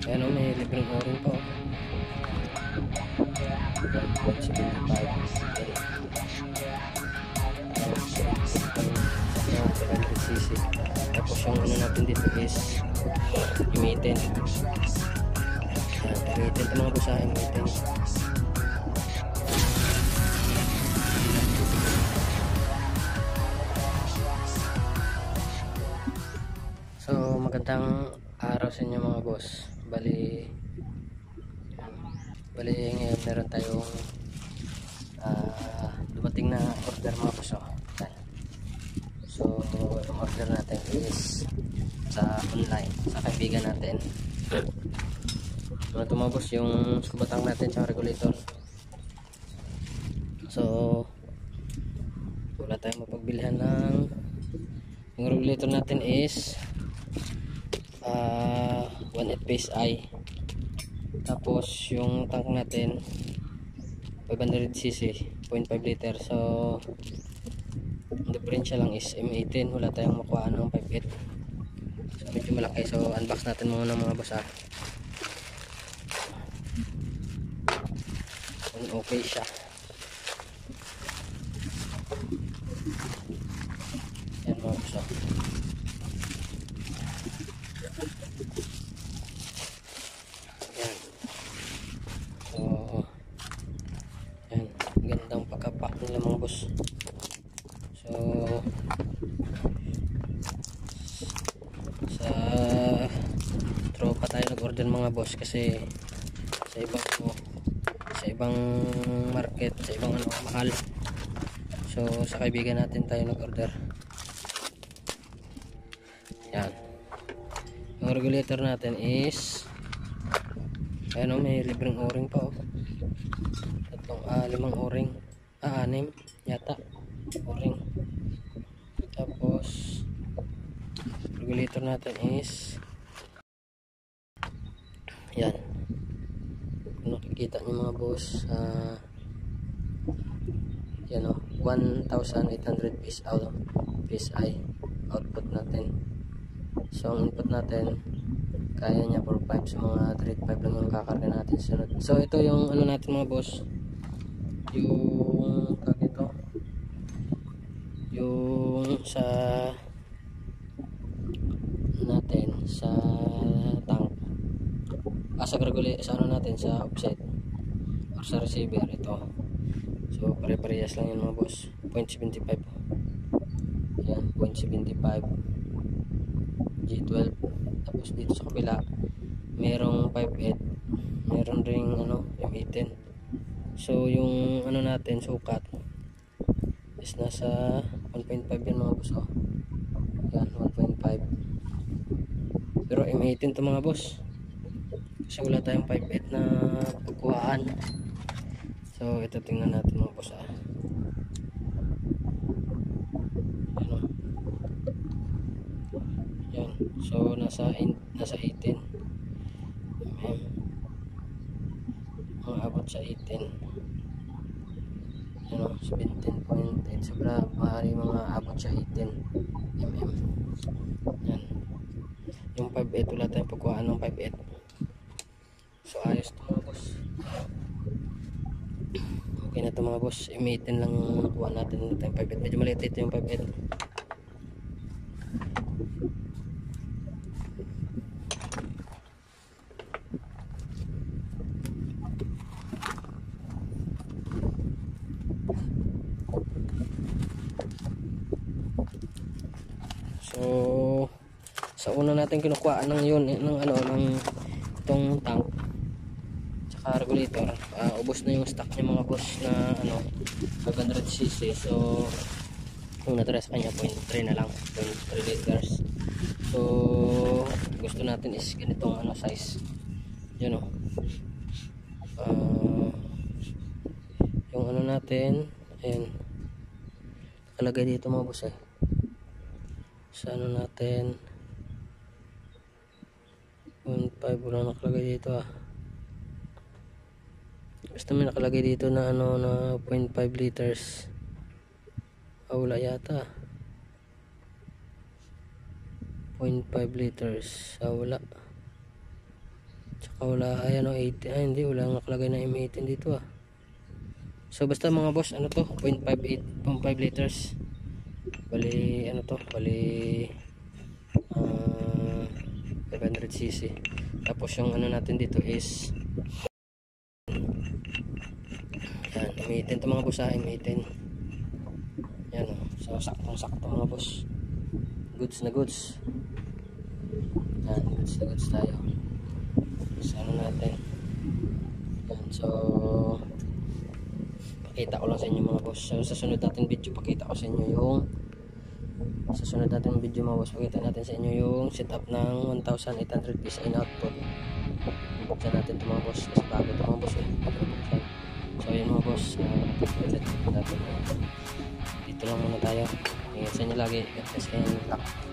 Ayan o, may libreng o-ring pa o. 175. Ayan, 700cc. Tapos yung ano natin dito is M18. Ayan, M18 ito mga boss ha, M18. So magandang araw sa inyo mga boss. Bali ngayon meron tayong dumating na order mga boss oh. So yung order natin is sa online, sa kaibigan natin. Ano ito mga boss, yung subatang natin sa regulator. So wala tayong mapagbilhan ng, yung regulator natin is 1.8 PSI. Tapos yung tank natin 500cc 0.5 liter. So ang diferensya lang is M18. Wala tayong makuha ng 5.8. So medyo malaki. So unbox natin muna mga boss ha. Okay siya. Yan mga boss ha. Yan. So yan, gandang pagkapak nila mga boss. So sa tropa tayo nag-order mga boss, kasi sa ibang market, sa ibang ano, mahal. So sa kaibigan natin tayo nag-order. Yan, yung regulator natin is ano, may libreng o-ring pa oh. Limang o-ring, 6 yata o-ring. Tapos regulator natin is yan, kung nakikita nyo mga boss, yan o, 1,800 PSI output natin. So ang input natin kaya niya 4.5, so mga 3.5 lang yung kakarga natin sunod. So ito yung ano natin mga boss, yung ito, yung sa natin sa tank, sa ano natin sa offset or sa receiver ito. So pare-parehas lang yan mga boss, 0.75. yan, 0.75 G12. Tapos dito sa kabila merong 5.8, meron ring ano, M18. So yung ano natin sukat is nasa 1.5 yan mga boss oh. Yan, 1.5. Pero M18 to mga boss, kasi wala tayong 5.8 na pagkuhaan. So ito tingnan natin mga boss ah. Ano? Yan. So nasa 18. Ang abot sa 18. Ano, 17.8. Sobra maaari mga abot sa 18 mm. Yan. Yung 5.8 wala tayong pagkuhaan ng 5.8. So ayos to mga boss. Okay na to mga boss. M18 lang kuha natin, wala tayong 5.8. Medyo maliit ito yung 5.8. So sa una natin kinukuha ng yun ng ano, ng itong tank tsaka regulator, ubos na yung stock niya mga boss na ano 500cc. So kung natira sa kanya 0.3 na lang, 0.3 liters. So gusto natin is ganitong ano size, yun o. Yung ano natin, ayan, nakalagay dito mga boss eh, sa ano natin 1.5, wala nakalagay dito ah. Basta may nakalagay dito na ano na 0.5 liters. Wala yata 0.5 liters. Wala. Tsaka wala, ayan o, 80, ay hindi, wala nakalagay na M18 dito ah. So basta mga boss, ano to, 0.5 liters. Bali, ano to, bali 500cc. Tapos yung ano natin dito is yan, M18 to mga boss ha, M18. Yan o, so saktong sakto mga boss. Goods na goods. Yan, goods na goods tayo. So ano natin. Yan, so pakita ko lang sa inyo mga boss. So sa sunod natin video, pakita ko sa inyo yung pakita natin sa inyo yung setup ng 1,800 PSI na output. Buksan natin ito mga boss kasi bago ito mga boss so yun mga boss, dito lang muna tayo. Ingat sa inyo lagi, God bless kayo.